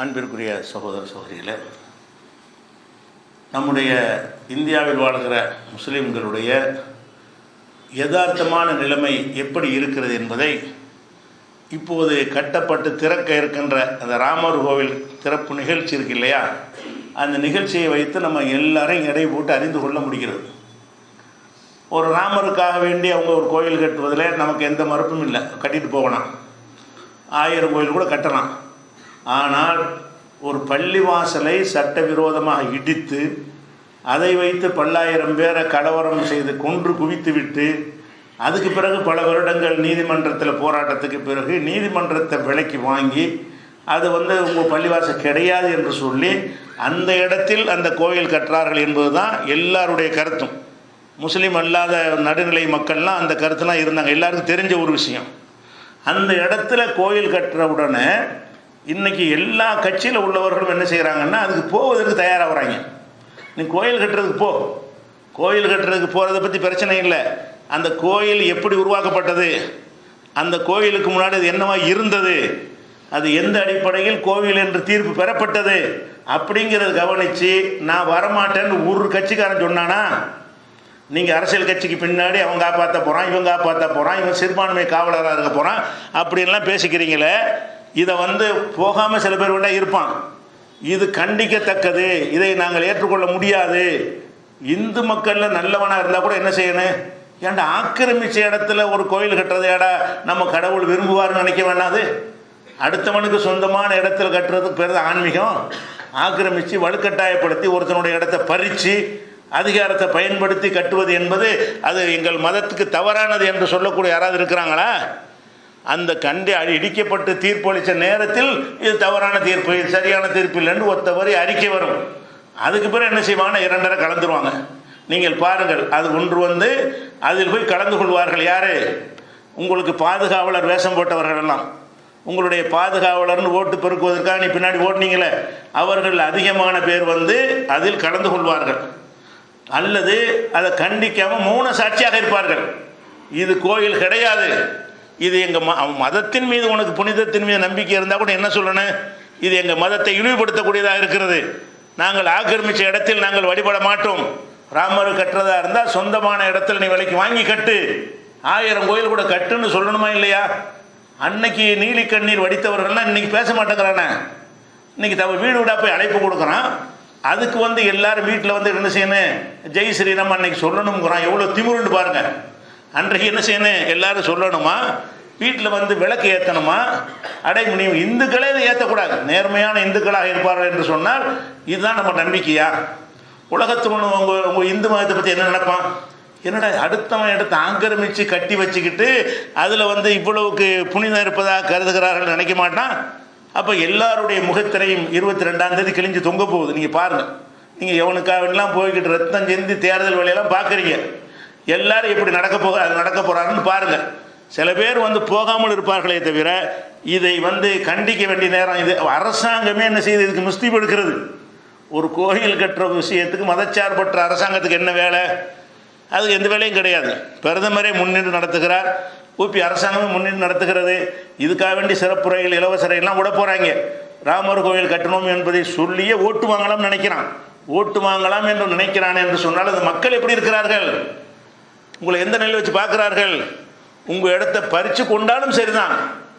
அன்பிற்குரிய சகோதர சகோதரிகளே, நம்முடைய இந்தியாவில் வாழ்கிற முஸ்லீம்களுடைய யதார்த்தமான நிலைமை எப்படி இருக்கிறது என்பதை இப்போது கட்டப்பட்டு திறக்க இருக்கின்ற அந்த ராமர் கோவில் திறப்பு நிகழ்ச்சி இருக்கு இல்லையா, அந்த நிகழ்ச்சியை வைத்து நம்ம எல்லாரையும் எடை போட்டு அறிந்து கொள்ள முடிகிறது. ஒரு ராமருக்காக வேண்டி அவங்க ஒரு கோயில் கட்டுவதில் நமக்கு எந்த மறுப்பும் இல்லை, கட்டிட்டு போகலாம், 1000 கோயில் கூட கட்டலாம். ஆனால் ஒரு பள்ளிவாசலை சட்டவிரோதமாக இடித்து அதை வைத்து பல்லாயிரம் பேரை கலவரம் செய்து கொன்று குவித்து விட்டு அதுக்கு பிறகு பல வருடங்கள் நீதிமன்றத்தில் போராட்டத்துக்கு பிறகு நீதிமன்றத்தை விலைக்கு வாங்கி அது உங்கள் பள்ளிவாசல் கிடையாது என்று சொல்லி அந்த இடத்தில் அந்த கோயில் கட்டுறார்கள் என்பது தான் எல்லாருடைய கருத்தும். முஸ்லீம் அல்லாத நடுநிலை மக்கள்லாம் அந்த கருத்துலாம் இருந்தாங்க, எல்லாருக்கும் தெரிஞ்ச ஒரு விஷயம். அந்த இடத்துல கோயில் கட்டுற உடனே இன்றைக்கி எல்லா கட்சியில் உள்ளவர்களும் என்ன செய்கிறாங்கன்னா அதுக்கு போவதற்கு தயாராகிறாங்க. நீ கோயில் கட்டுறதுக்கு போ, கோயில் கட்டுறதுக்கு போகிறத பற்றி பிரச்சனை இல்லை, அந்த கோயில் எப்படி உருவாக்கப்பட்டது, அந்த கோயிலுக்கு முன்னாடி அது என்னவா இருந்தது, அது எந்த அடிப்படையில் கோவில் என்று தீர்ப்பு பெறப்பட்டது அப்படிங்கிறத கவனித்து நான் வரமாட்டேன்னு ஒரு கட்சிக்காரன் சொன்னானா, நீங்கள் அரசியல் கட்சிக்கு பின்னாடி அவன் காப்பாற்ற போகிறான், இவன் காப்பாற்ற போகிறான், இவன் சிறுபான்மை காவலராக இருக்க போகிறான் அப்படின்லாம் பேசிக்கிறீங்களே, இதை போகாமல் சில பேர் வேண்டாம் இருப்பான். இது கண்டிக்கத்தக்கது, இதை நாங்கள் ஏற்றுக்கொள்ள முடியாது. இந்து மக்களில் நல்லவனாக இருந்தால் கூட என்ன செய்யணும், ஏன்டா ஆக்கிரமிச்ச இடத்துல ஒரு கோயில் கட்டுறது ஏடா நம்ம கடவுள் விரும்புவார்னு நினைக்க வேண்டாது. அடுத்தவனுக்கு சொந்தமான இடத்துல கட்டுறதுக்கு பேர் ஆன்மீகம். ஆக்கிரமித்து வலுக்கட்டாயப்படுத்தி ஒருத்தனுடைய இடத்த பறித்து அதிகாரத்தை பயன்படுத்தி கட்டுவது என்பது அது எங்கள் மதத்துக்கு தவறானது என்று சொல்லக்கூடிய யாராவது இருக்கிறாங்களா? அந்த இடிக்கப்பட்டு தீர்ப்பளித்த நேரத்தில் இது தவறான தீர்ப்பு, இது சரியான தீர்ப்பு இல்லைன்னு ஒருத்தவரை அறிக்கை வரும். அதுக்கு பிறகு என்ன செய்வாங்கன்னா 2 கலந்துருவாங்க. நீங்கள் பாருங்கள், அது ஒன்று அதில் போய் கலந்து கொள்வார்கள். யார்? உங்களுக்கு பாதுகாவலர் வேஷம் போட்டவர்கள் எல்லாம், உங்களுடைய பாதுகாவலர்னு ஓட்டு பெருக்குவதற்காக நீ பின்னாடி ஓட்டுனீங்களே, அவர்கள் அதிகமான பேர் அதில் கலந்து கொள்வார்கள். அல்லது அதை கண்டிக்காமல் மௌன சாட்சியாக இருப்பார்கள். இது கோயில் கிடையாது, இது எங்கள் மதத்தின் மீது உனக்கு புனிதத்தின் மீது நம்பிக்கை இருந்தால் கூட என்ன சொல்லணும், இது எங்கள் மதத்தை இழிவுபடுத்தக்கூடியதாக இருக்கிறது, நாங்கள் ஆக்கிரமித்த இடத்தில் நாங்கள் வழிபட மாட்டோம், ராமர் கட்டுறதா இருந்தால் சொந்தமான இடத்துல நீ விலைக்கு வாங்கி கட்டு, 1000 கோயில் கூட கட்டுன்னு சொல்லணுமா இல்லையா? அன்னைக்கு நீலி கண்ணீர் வடித்தவர்கள்லாம் இன்றைக்கி பேச மாட்டேங்கிறானே, இன்றைக்கி வீடு வீடாக போய் அழைப்பு கொடுக்குறான். அதுக்கு எல்லாரும் வீட்டில் என்ன செய்யணும், ஜெய் ஸ்ரீராம் அன்னைக்கு சொல்லணுங்கிறான். எவ்வளோ திமுருன்னு பாருங்கள். அன்றைக்கு என்ன செய்யணும், எல்லாரும் சொல்லணுமா, வீட்டில் விளக்கு ஏற்றணுமா, முடியும். இந்துக்களே இதை ஏற்றக்கூடாது, நேர்மையான இந்துக்களாக இருப்பார்கள் என்று சொன்னால் இதுதான் நம்ம நம்பிக்கையா? உலகத்தில் உங்கள் இந்து மதத்தை பற்றி என்ன நினைப்பான், என்னடா அடுத்தவன் எடுத்து ஆக்கிரமித்து கட்டி வச்சுக்கிட்டு அதில் இவ்வளவுக்கு புனிதம் இருப்பதாக கருதுகிறார்கள் நினைக்க மாட்டான். அப்போ எல்லாருடைய முகத்திரையும் 22ஆம் தேதி கிழிஞ்சு தொங்க போகுது. நீங்கள் பாருங்கள், நீங்கள் எவனுக்காவெல்லாம் போய்கிட்டு ரத்தம் செஞ்சு தேர்தல் வேலையெல்லாம் பார்க்குறீங்க, எல்லாரும் எப்படி நடக்க போகிறாருன்னு பாருங்கள். சில பேர் போகாமல் இருப்பார்களே தவிர இதை கண்டிக்க வேண்டிய நேரம் இது. அரசாங்கமே என்ன செய்யுது, இதுக்கு முஸ்தீப் எடுக்கிறது. ஒரு கோயில் கட்டுற விஷயத்துக்கு மதச்சார்பற்ற அரசாங்கத்துக்கு என்ன வேலை? அதுக்கு எந்த வேலையும் கிடையாது. பிரதமரே முன்னின்று நடத்துகிறார், ஊபி அரசாங்கமே முன்னின்று நடத்துகிறது. இதுக்காக வேண்டி சிறப்புரைகள் இலவச ரயிலாம் விட போகிறாங்க. ராமர் கோயில் கட்டணும் என்பதை சொல்லியே ஓட்டு வாங்கலாம் நினைக்கிறான். ஓட்டு வாங்கலாம் என்று நினைக்கிறான் என்று சொன்னால் அந்த மக்கள் எப்படி இருக்கிறார்கள், உங்களை எந்த நிலையில் வச்சு பார்க்குறார்கள்? உங்கள் இடத்த பறித்து கொண்டாலும் சரிதான்,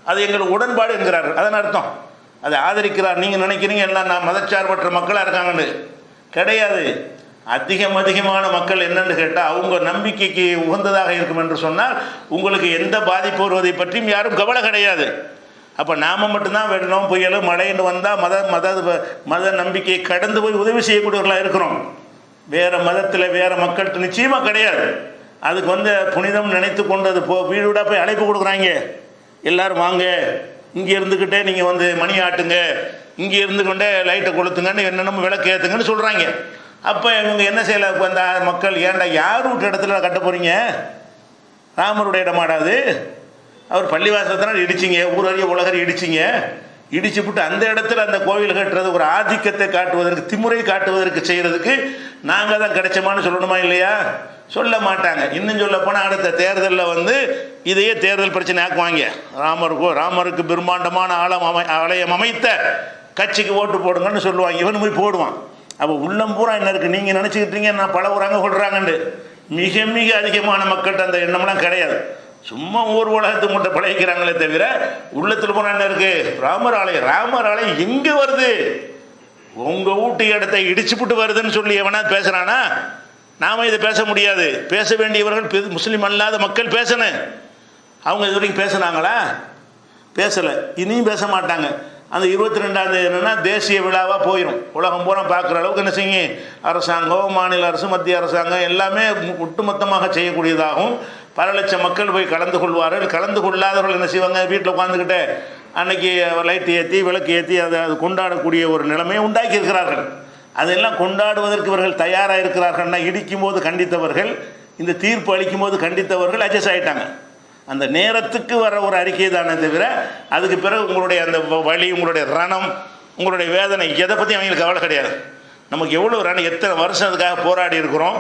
அது எங்களுக்கு உடன்பாடு என்கிறார்கள். அதன் அர்த்தம் அதை ஆதரிக்கிறார். நீங்கள் நினைக்கிறீங்க எல்லாம் நான் மதச்சார்பற்ற மக்களாக இருக்காங்கன்னு. கிடையாது. அதிகமான மக்கள் என்னென்னு கேட்டால் அவங்க நம்பிக்கைக்கு உகந்ததாக இருக்கும் என்று சொன்னால் உங்களுக்கு எந்த பாதிப்பு வருவதை பற்றியும் யாரும் கவலை கிடையாது. அப்போ நாம் மட்டும்தான் வெள்ளம் புயல் மழைன்னு வந்தால் மத நம்பிக்கையை கடந்து போய் உதவி செய்யக்கூடியவர்களாக இருக்கிறோம். வேறு மதத்தில் வேறு மக்கள்கிட்ட நிச்சயமாக கிடையாது. அதுக்கு புனிதம் நினைத்து கொண்டு அது வீடு வீடாக போய் அழைப்பு கொடுக்குறாங்க. எல்லோரும் வாங்க, இங்கே இருந்துக்கிட்டே நீங்கள் மணி ஆட்டுங்க, இங்கே இருந்துக்கொண்டே லைட்டை கொளுத்துங்கன்னு என்னென்ன விளக்கு ஏற்றுங்கன்னு சொல்கிறாங்க. அப்போ இவங்க என்ன செய்யலை, இப்போ அந்த மக்கள் ஏன்டா யார் வீட்டு இடத்துல கட்ட போகிறீங்க, ராமருடைய இடமாடாது, அவர் பள்ளிவாசல் தானே இடிச்சிங்க, ஊரறிய உலகறி இடிச்சிங்க, இடிச்சுவிட்டு அந்த இடத்துல அந்த கோவில் கட்டுறது ஒரு ஆதிக்கத்தை காட்டுவதற்கு, திமுறை காட்டுவதற்கு செய்கிறதுக்கு நாங்கள் தான் கிடைச்சோமான்னு சொல்லணுமா இல்லையா? சொல்ல மாட்டாங்க. இன்னும் சொல்ல போனால் அடுத்த தேர்தலில் இதையே தேர்தல் பிரச்சனை ஆக்குவாங்க. ராமருக்கு பிரம்மாண்டமான ஆலயம் அமைத்த கட்சிக்கு ஓட்டு போடுங்கன்னு சொல்லுவாங்க, இவன் போய் போடுவான். அப்போ உள்ளம் பூரா என்ன இருக்குது, நீங்கள் நினச்சிக்கிட்டீங்க நான் பழகுறாங்க கொள்கிறாங்கண்டு. மிக மிக அதிகமான மக்கள்கிட்ட அந்த எண்ணம்லாம் கிடையாது. சும்மா ஊர் உலகத்துக்கு மட்டும் பழகிக்கிறாங்களே தவிர உள்ளத்தில் போனால் என்ன இருக்குது, ராமர் ஆலயம் எங்கே வருது, உங்கள் வீட்டு இடத்தை இடிச்சுப்புட்டு வருதுன்னு சொல்லி எவனா பேசுகிறானா? நாம் இதை பேச முடியாது. பேச வேண்டியவர்கள் முஸ்லீம் அல்லாத மக்கள் பேசணும். அவங்க இது வரைக்கும் பேசுனாங்களா? பேசலை, இனியும் பேச மாட்டாங்க. அந்த 22ஆம் தேதி என்னென்னா தேசிய விழாவாக போயிடும். உலகம் பூரா பார்க்குற அளவுக்கு என்ன செய்யும் அரசாங்கம், மாநில அரசு, மத்திய அரசாங்கம் எல்லாமே ஒட்டுமொத்தமாக செய்யக்கூடியதாகவும் பல லட்சம் மக்கள் போய் கலந்து கொள்வார்கள். கலந்து கொள்ளாதவர்கள் என்ன செய்வாங்க, வீட்டில் உட்காந்துக்கிட்டு அன்னைக்கு லைட்டு ஏற்றி விளக்கு ஏற்றி அது கொண்டாடக்கூடிய ஒரு நிலைமையை உண்டாக்கி இருக்கிறார்கள். அதெல்லாம் கொண்டாடுவதற்கு இவர்கள் தயாராக இருக்கிறார்கள்னா, இடிக்கும் போது கண்டித்தவர்கள், இந்த தீர்ப்பு அளிக்கும் போது கண்டித்தவர்கள் அட்ஜஸ்ட் ஆகிட்டாங்க. அந்த நேரத்துக்கு வர ஒரு அறிக்கை தானே தவிர அதுக்கு பிறகு உங்களுடைய அந்த வலி, உங்களுடைய ரணம், உங்களுடைய வேதனை எதை பற்றி அவங்களுக்கு கவலை கிடையாது. நமக்கு எவ்வளோ ரணம், எத்தனை வருஷம் அதுக்காக போராடி இருக்கிறோம்,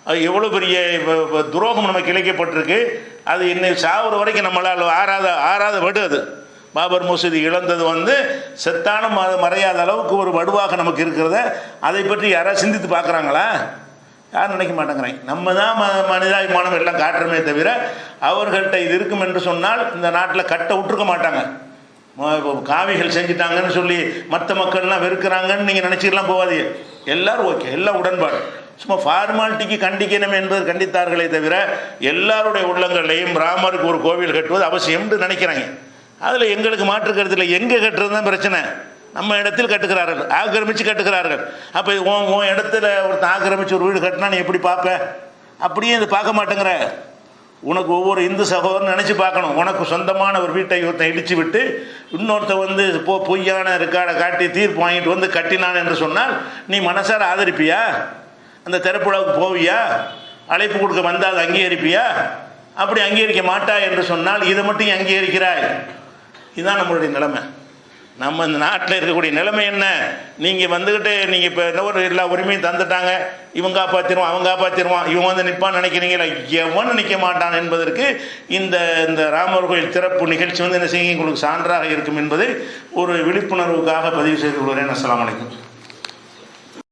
அது எவ்வளோ பெரிய துரோகம் நமக்கு இழைக்கப்பட்டிருக்கு. அது இன்னைக்கு சாவுற வரைக்கும் நம்மளால் ஆறாத வடு. அது பாபர் மசூதி இழந்தது செத்தான மறையாத அளவுக்கு ஒரு வடுவாக நமக்கு இருக்கிறத அதை பற்றி யாராவது சிந்தித்து பார்க்குறாங்களா? யாரும் நினைக்க மாட்டேங்கிறாங்க. நம்ம தான் மனிதாபிமானம் எல்லாம் காட்டுறமே தவிர அவர்கள்ட்ட இது இருக்கும் என்று சொன்னால் இந்த நாட்டில் கட்ட விட்டுருக்க மாட்டாங்க. காவிகள் செஞ்சிட்டாங்கன்னு சொல்லி மற்ற மக்கள்லாம் வெறுக்கிறாங்கன்னு நீங்கள் நினச்சிக்கலாம் போகாதீங்க. எல்லோரும் ஓகே, எல்லாம் உடன்பாடு. சும்மா ஃபார்மாலிட்டிக்கு கண்டிக்கணும் என்பது கண்டித்தார்களே தவிர எல்லாருடைய உள்ளங்களையும் ராமருக்கு ஒரு கோவில் கட்டுவது அவசியம்னு நினைக்கிறாங்க. அதில் எங்களுக்கு மாற்று கருத்தில் எங்கே கட்டுறது தான் பிரச்சனை. நம்ம இடத்தில் கட்டுக்கிறார்கள், ஆக்கிரமித்து கட்டுக்கிறார்கள். அப்போ உன் இடத்துல ஒருத்தன் ஆக்கிரமித்து ஒரு வீடு கட்டினா நீ எப்படி பார்ப்ப? அப்படியே இது பார்க்க மாட்டேங்கிற. உனக்கு ஒவ்வொரு இந்து சகோதரன் நினச்சி பார்க்கணும். உனக்கு சொந்தமான ஒரு வீட்டை ஒருத்தன் இடித்து விட்டு இன்னொருத்த பொய்யான ரெக்கார்டை காட்டி தீர்ப்பு வாங்கிட்டு கட்டினான் என்று சொன்னால் நீ மனசார ஆதரிப்பியா? அந்த திறப்புழாவுக்கு போவியா? அழைப்பு கொடுக்க வந்தால் அதை அங்கீகரிப்பியா? அப்படி அங்கீகரிக்க மாட்டா என்று சொன்னால் இதை மட்டும் அங்கீகரிக்கிறாய். இதுதான் நம்மளுடைய நிலைமை. நம்ம இந்த நாட்டில் இருக்கக்கூடிய நிலைமை என்ன? நீங்கள் நீங்கள் இப்போ என்ன ஒரு எல்லா உரிமையும் தந்துட்டாங்க, இவன் காப்பாற்றிடுவான், அவன் காப்பாற்றிடுவான், இவன் நிற்பான்னு நினைக்கிறீங்களா? எவன் நிற்க மாட்டான் என்பதற்கு இந்த ராமர் கோயில் திறப்பு நிகழ்ச்சி என்ன செய்ய உங்களுக்கு சான்றாக இருக்கும் என்பதை ஒரு விழிப்புணர்வுக்காக பதிவு செய்து கொள்கிறேன். அஸ்ஸலாமு அலைக்கும்.